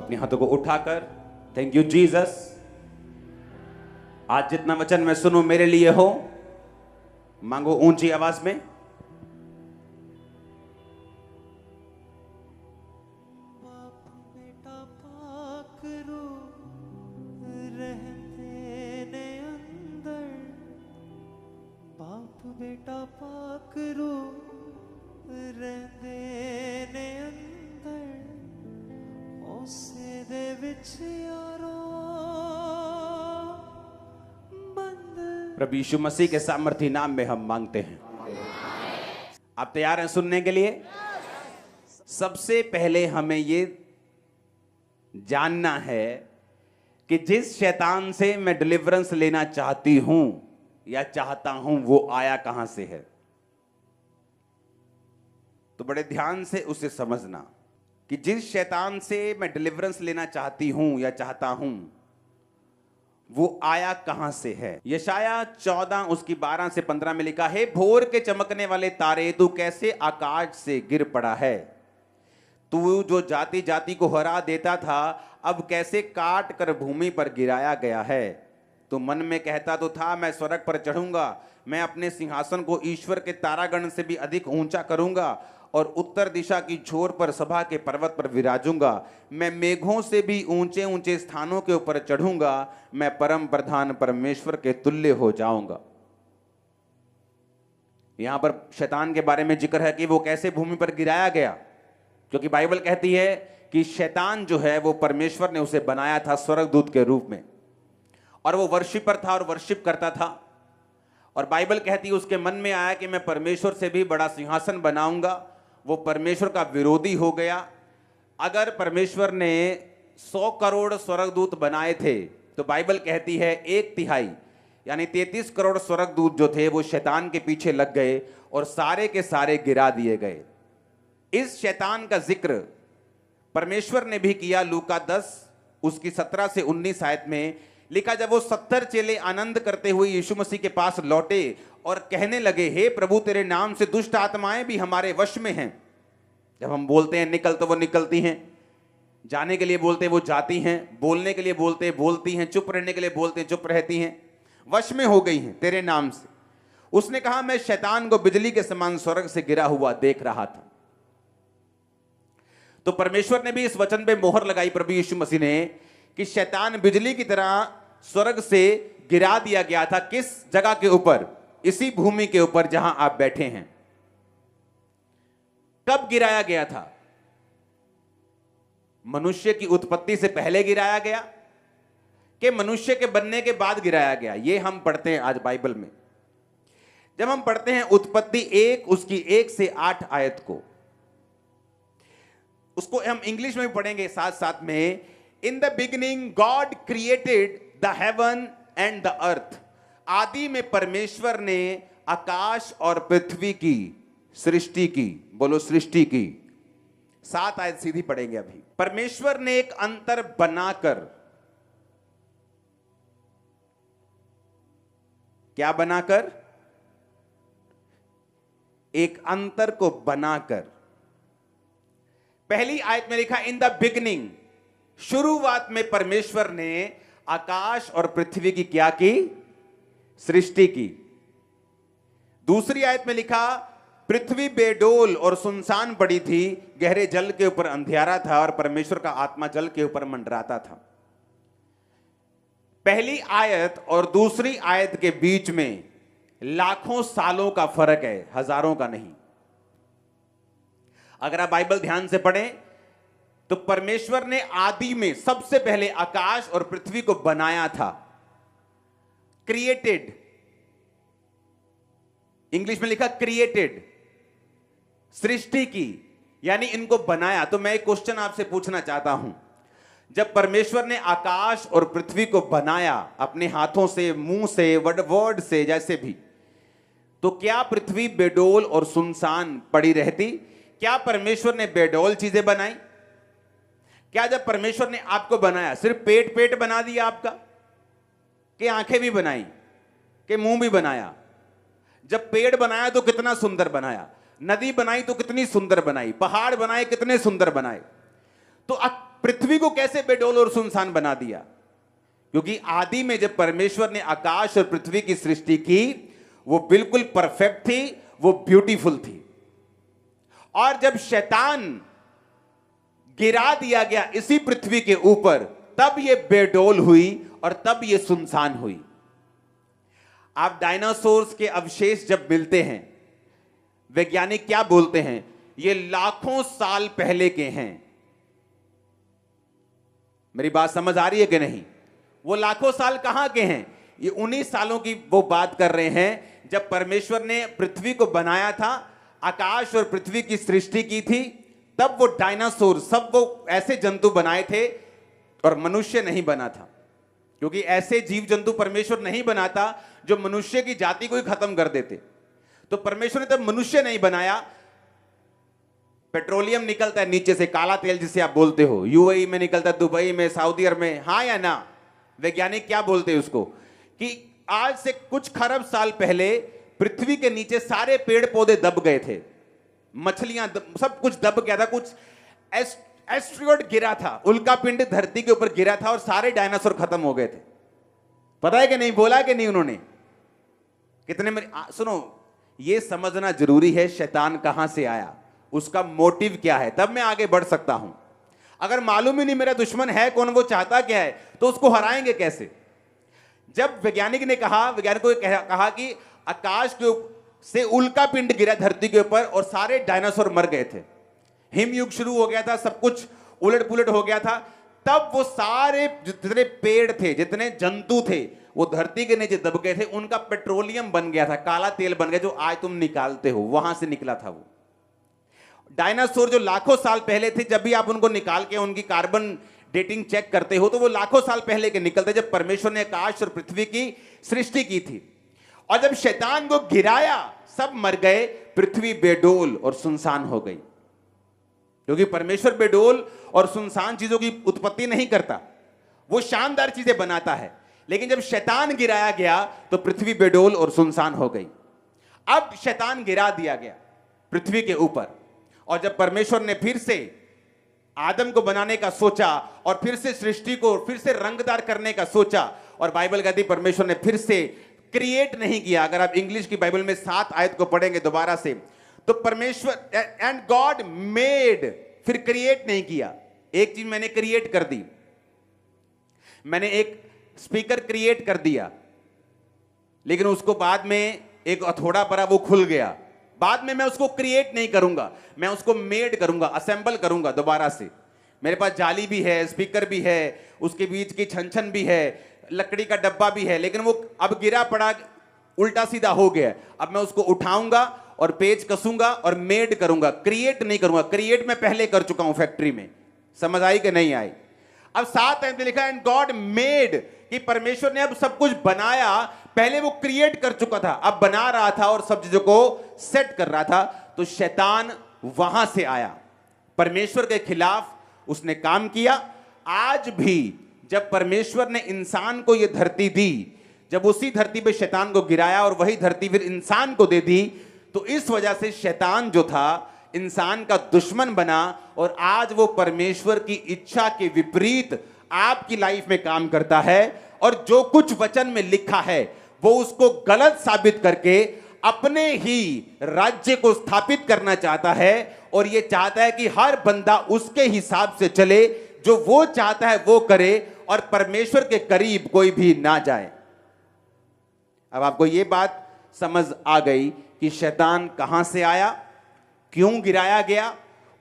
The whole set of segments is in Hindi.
अपने हाथों को उठाकर थैंक यू जीसस, आज जितना वचन मैं सुनूं मेरे लिए हो, मांगो ऊंची आवाज में। बेटा पाकरू रहंदे ने अंदर उसे दे विच यारो बंद। प्रभु यीशु मसीह के सामर्थी नाम में हम मांगते हैं। आप तैयार हैं सुनने के लिए? सबसे पहले हमें ये जानना है कि जिस शैतान से मैं डिलीवरेंस लेना चाहती हूं या चाहता हूं वो आया कहां से है। तो बड़े ध्यान से उसे समझना कि जिस शैतान से मैं डिलीवरेंस लेना चाहती हूं या चाहता हूं वो आया कहां से है। यशाया 14 उसकी 12 से 15 में लिखा है, भोर के चमकने वाले तारे, तू कैसे आकाश से गिर पड़ा है। तू जो जाति जाति को हरा देता था, अब कैसे काट कर भूमि पर गिराया गया है। तो मन में कहता तो था, मैं स्वर्ग पर चढ़ूंगा, मैं अपने सिंहासन को ईश्वर के तारागण से भी अधिक ऊंचा करूंगा और उत्तर दिशा की छोर पर सभा के पर्वत पर विराजूंगा। मैं मेघों से भी ऊंचे ऊंचे स्थानों के ऊपर चढ़ूंगा, मैं परम प्रधान परमेश्वर के तुल्य हो जाऊंगा। यहां पर शैतान के बारे में जिक्र है कि वो कैसे भूमि पर गिराया गया, क्योंकि बाइबल कहती है कि शैतान जो है वो परमेश्वर ने उसे बनाया था स्वर्गदूत के रूप में, और वो वर्शिपर था और वर्शिप करता था। और बाइबल कहती है उसके मन में आया कि मैं परमेश्वर से भी बड़ा सिंहासन बनाऊंगा। वो परमेश्वर का विरोधी हो गया। अगर परमेश्वर ने 100 करोड़ स्वर्गदूत बनाए थे तो बाइबल कहती है 1/3 यानी 33 करोड़ स्वर्गदूत जो थे वो शैतान के पीछे लग गए और सारे के सारे गिरा दिए गए। इस शैतान का जिक्र परमेश्वर ने भी किया। लूका 10 उसकी 17 से 19 आयत में लिखा, जब वो 70 चेले आनंद करते हुए यीशु मसीह के पास लौटे और कहने लगे, हे प्रभु, तेरे नाम से दुष्ट आत्माएं भी हमारे वश में हैं। जब हम बोलते हैं निकल तो वो निकलती हैं, जाने के लिए बोलते हैं वो जाती हैं, बोलने के लिए बोलते हैं बोलती हैं, चुप रहने के लिए बोलते हैं चुप रहती हैं, वश में हो गई हैं तेरे नाम से। उसने कहा, मैं शैतान को बिजली के समान स्वर्ग से गिरा हुआ देख रहा था। तो परमेश्वर ने भी इस वचन पे मोहर लगाई, प्रभु यीशु मसीह ने, कि शैतान बिजली की तरह स्वर्ग से गिरा दिया गया था। किस जगह के ऊपर? इसी भूमि के ऊपर जहां आप बैठे हैं। कब गिराया गया था? मनुष्य की उत्पत्ति से पहले गिराया गया कि मनुष्य के बनने के बाद गिराया गया? ये हम पढ़ते हैं आज बाइबल में। जब हम पढ़ते हैं उत्पत्ति 1 उसकी 1 से 8 आयत को, उसको हम इंग्लिश में भी पढ़ेंगे साथ साथ में। In the beginning God created the heaven and the earth. आदि में परमेश्वर ने आकाश और पृथ्वी की सृष्टि की। बोलो सृष्टि की। 7 आयत सीधी पढ़ेंगे अभी। परमेश्वर ने एक अंतर बनाकर, क्या बनाकर? एक अंतर को बनाकर। पहली आयत में लिखा इन द बिगिनिंग, शुरुआत में परमेश्वर ने आकाश और पृथ्वी की क्या की? सृष्टि की। दूसरी आयत में लिखा, पृथ्वी बेडोल और सुनसान पड़ी थी, गहरे जल के ऊपर अंधियारा था और परमेश्वर का आत्मा जल के ऊपर मंडराता था। पहली आयत और दूसरी आयत के बीच में लाखों सालों का फर्क है, हजारों का नहीं। अगर आप बाइबल ध्यान से पढ़ें तो परमेश्वर ने आदि में सबसे पहले आकाश और पृथ्वी को बनाया था। क्रिएटेड, इंग्लिश में लिखा क्रिएटेड, सृष्टि की, यानी इनको बनाया। तो मैं एक क्वेश्चन आपसे पूछना चाहता हूं, जब परमेश्वर ने आकाश और पृथ्वी को बनाया अपने हाथों से, मुंह से, वर्ड से, जैसे भी, तो क्या पृथ्वी बेडोल और सुनसान पड़ी रहती? क्या परमेश्वर ने बेडोल चीजें बनाई? क्या जब परमेश्वर ने आपको बनाया सिर्फ पेट पेट बना दिया आपका, कि आंखें भी बनाई, कि मुंह भी बनाया? जब पेड़ बनाया तो कितना सुंदर बनाया, नदी बनाई तो कितनी सुंदर बनाई, पहाड़ बनाए कितने सुंदर बनाए। तो पृथ्वी को कैसे बेडौल और सुनसान बना दिया? क्योंकि आदि में जब परमेश्वर ने आकाश और पृथ्वी की सृष्टि की, वो बिल्कुल परफेक्ट थी, वो ब्यूटीफुल थी। और जब शैतान गिरा दिया गया इसी पृथ्वी के ऊपर, तब ये बेडौल हुई और तब ये सुनसान हुई। आप डायनासोर्स के अवशेष जब मिलते हैं, वैज्ञानिक क्या बोलते हैं? ये लाखों साल पहले के हैं। मेरी बात समझ आ रही है कि नहीं? वो लाखों साल कहां के हैं? ये 19 सालों की वो बात कर रहे हैं जब परमेश्वर ने पृथ्वी को बनाया था, आकाश और पृथ्वी की सृष्टि की थी, तब वो डायनासोर सब वो ऐसे जंतु बनाए थे और मनुष्य नहीं बना था। क्योंकि ऐसे जीव जंतु परमेश्वर नहीं बनाता जो मनुष्य की जाति को ही खत्म कर देते। तो परमेश्वर ने तब मनुष्य नहीं बनाया। पेट्रोलियम निकलता है नीचे से, काला तेल जिसे आप बोलते हो, यूएई में निकलता है, दुबई में, सऊदी अरब में, हाँ या ना? वैज्ञानिक क्या बोलते हैं उसको? कि आज से कुछ खरब साल पहले पृथ्वी के नीचे सारे पेड़ पौधे दब गए थे, मछलियां सब कुछ दब गया था, कुछ एस्ट्रॉयड गिरा था, उल्का पिंड धरती के ऊपर गिरा था और सारे डायनासोर खत्म हो गए थे। पता है कि नहीं? बोला कि नहीं उन्होंने? कितने सुनो, यह समझना जरूरी है शैतान कहां से आया, उसका मोटिव क्या है, तब मैं आगे बढ़ सकता हूं। अगर मालूम ही नहीं मेरा दुश्मन है कौन, वो चाहता क्या है, तो उसको हराएंगे कैसे? जब वैज्ञानिक ने कहा, वैज्ञानिकों ने कहा कि आकाश के से उल्का पिंड गिरा धरती के ऊपर और सारे डायनासोर मर गए थे, हिमयुग शुरू हो गया था, सब कुछ उलट पुलट हो गया था, तब वो सारे जितने पेड़ थे, जितने जंतु थे, वो धरती के नीचे दब गए थे, उनका पेट्रोलियम बन गया था, काला तेल बन गया, जो आज तुम निकालते हो, वहां से निकला था वो डायनासोर। जो लाखों साल पहले थे, जब भी आप उनको निकाल के उनकी कार्बन डेटिंग चेक करते हो, तो वो लाखों साल पहले के निकलते, जब परमेश्वर ने आकाश और पृथ्वी की सृष्टि की थी। और जब शैतान को गिराया, सब मर गए, पृथ्वी बेडौल और सुनसान हो गई। क्योंकि परमेश्वर बेडौल और सुनसान चीजों की उत्पत्ति नहीं करता, वो शानदार चीजें बनाता है। लेकिन जब शैतान गिराया गया तो पृथ्वी बेडौल और सुनसान हो गई। अब शैतान गिरा दिया गया पृथ्वी के ऊपर, और जब परमेश्वर ने फिर से आदम को बनाने का सोचा और फिर से सृष्टि को फिर से रंगदार करने का सोचा, और बाइबल कहती परमेश्वर ने फिर से क्रिएट नहीं किया। अगर आप इंग्लिश की बाइबल में 7 आयत को पढ़ेंगे दोबारा से, तो परमेश्वर एंड गॉड मेड, फिर क्रिएट नहीं किया। एक चीज मैंने क्रिएट कर दी, मैंने एक स्पीकर क्रिएट कर दिया, लेकिन उसको बाद में एक हथौड़ा पड़ा, वो खुल गया। बाद में मैं उसको क्रिएट नहीं करूंगा, मैं उसको मेड करूंगा, असेंबल करूंगा दोबारा से। मेरे पास जाली भी है, स्पीकर भी है, उसके बीच की छन भी है, लकड़ी का डब्बा भी है, लेकिन वो अब गिरा पड़ा, उल्टा सीधा हो गया। अब मैं उसको उठाऊंगा और पेच कसूंगा और मेड करूंगा, क्रिएट नहीं करूंगा। क्रिएट मैं पहले कर चुका हूं फैक्ट्री में। समझ आई कि नहीं आई? अब 7 टाइम लिखा है एंड गॉड मेड, कि परमेश्वर ने अब सब कुछ बनाया। पहले वो क्रिएट कर चुका था, अब बना रहा था और सब चीजों को सेट कर रहा था। तो शैतान वहां से आया, परमेश्वर के खिलाफ उसने काम किया। आज भी जब परमेश्वर ने इंसान को यह धरती दी, जब उसी धरती पे शैतान को गिराया और वही धरती फिर इंसान को दे दी, तो इस वजह से शैतान जो था इंसान का दुश्मन बना, और आज वो परमेश्वर की इच्छा के विपरीत आपकी लाइफ में काम करता है। और जो कुछ वचन में लिखा है वो उसको गलत साबित करके अपने ही राज्य को स्थापित करना चाहता है, और ये चाहता है कि हर बंदा उसके हिसाब से चले, जो वो चाहता है वो करे, और परमेश्वर के करीब कोई भी ना जाए। अब आपको ये बात समझ आ गई कि शैतान कहां से आया, क्यों गिराया गया,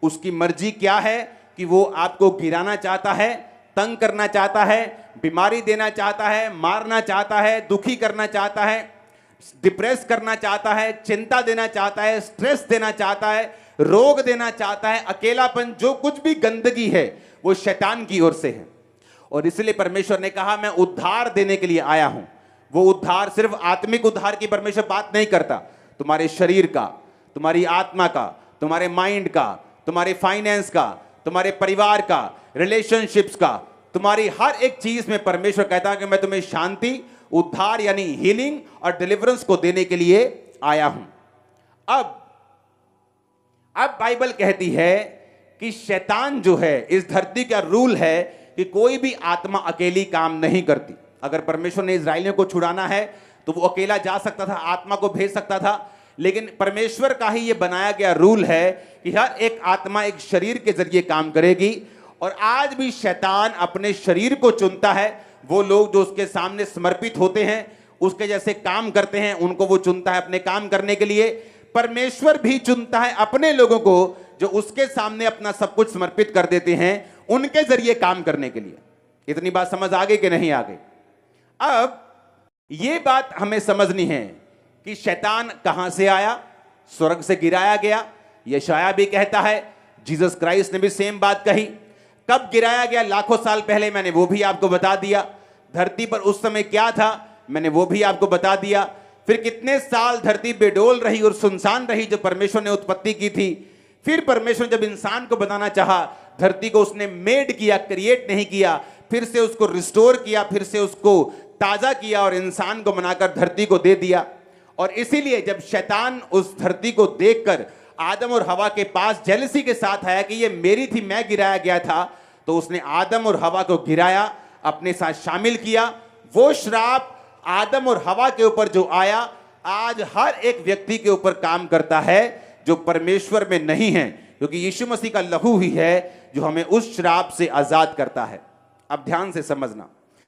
उसकी मर्जी क्या है, कि वो आपको गिराना चाहता है, तंग करना चाहता है, बीमारी देना चाहता है, मारना चाहता है, दुखी करना चाहता है, डिप्रेस करना चाहता है, चिंता देना चाहता है, स्ट्रेस देना चाहता है, रोग देना चाहता है, अकेलापन, जो कुछ भी गंदगी है वो शैतान की ओर से है। और इसलिए परमेश्वर ने कहा मैं उद्धार देने के लिए आया हूं। वो उद्धार सिर्फ आत्मिक उद्धार की परमेश्वर बात नहीं करता, तुम्हारे शरीर का, तुम्हारी आत्मा का, तुम्हारे माइंड का, तुम्हारे फाइनेंस का, तुम्हारे परिवार का, रिलेशनशिप्स का, तुम्हारी हर एक चीज में परमेश्वर कहता है कि मैं तुम्हें शांति, उद्धार यानी हीलिंग और डिलीवरेंस को देने के लिए आया हूं। अब बाइबल कहती है कि शैतान जो है, इस धरती का रूल है कि कोई भी आत्मा अकेली काम नहीं करती। अगर परमेश्वर ने इजराइलियों को छुड़ाना है तो वो अकेला जा सकता था, आत्मा को भेज सकता था, लेकिन परमेश्वर का ही ये बनाया गया रूल है कि हर एक आत्मा एक शरीर के जरिए काम करेगी। और आज भी शैतान अपने शरीर को चुनता है, वो लोग जो उसके सामने समर्पित होते हैं, उसके जैसे काम करते हैं, उनको वो चुनता है अपने काम करने के लिए। परमेश्वर भी चुनता है अपने लोगों को जो उसके सामने अपना सब कुछ समर्पित कर देते हैं, उनके जरिए काम करने के लिए। इतनी बात समझ आ गई कि नहीं आ गई? अब ये बात हमें समझनी है कि शैतान कहां से आया, स्वर्ग से गिराया गया। यशाया भी कहता है, जीसस क्राइस्ट ने भी सेम बात कही। कब गिराया गया? लाखों साल पहले, मैंने वो भी आपको बता दिया। धरती पर उस समय क्या था, मैंने वो भी आपको बता दिया। फिर कितने साल धरती बेडोल रही और सुनसान रही जो परमेश्वर ने उत्पत्ति की थी। फिर परमेश्वर जब इंसान को बनाना चाहा, धरती को उसने मेड किया, क्रिएट नहीं किया, फिर से उसको रिस्टोर किया, फिर से उसको ताजा किया और इंसान को बनाकर धरती को दे दिया। और इसीलिए जब शैतान उस धरती को देखकर आदम और हवा के पास जेलसी के साथ आया कि ये मेरी थी, मैं गिराया गया था, तो उसने आदम और हवा को गिराया, अपने साथ शामिल किया। वो श्राप आदम और हवा के ऊपर जो आया, आज हर एक व्यक्ति के ऊपर काम करता है जो परमेश्वर में नहीं है, क्योंकि यीशु मसीह का लहू ही है जो हमें उस श्राप से आजाद करता है। अब ध्यान से समझना।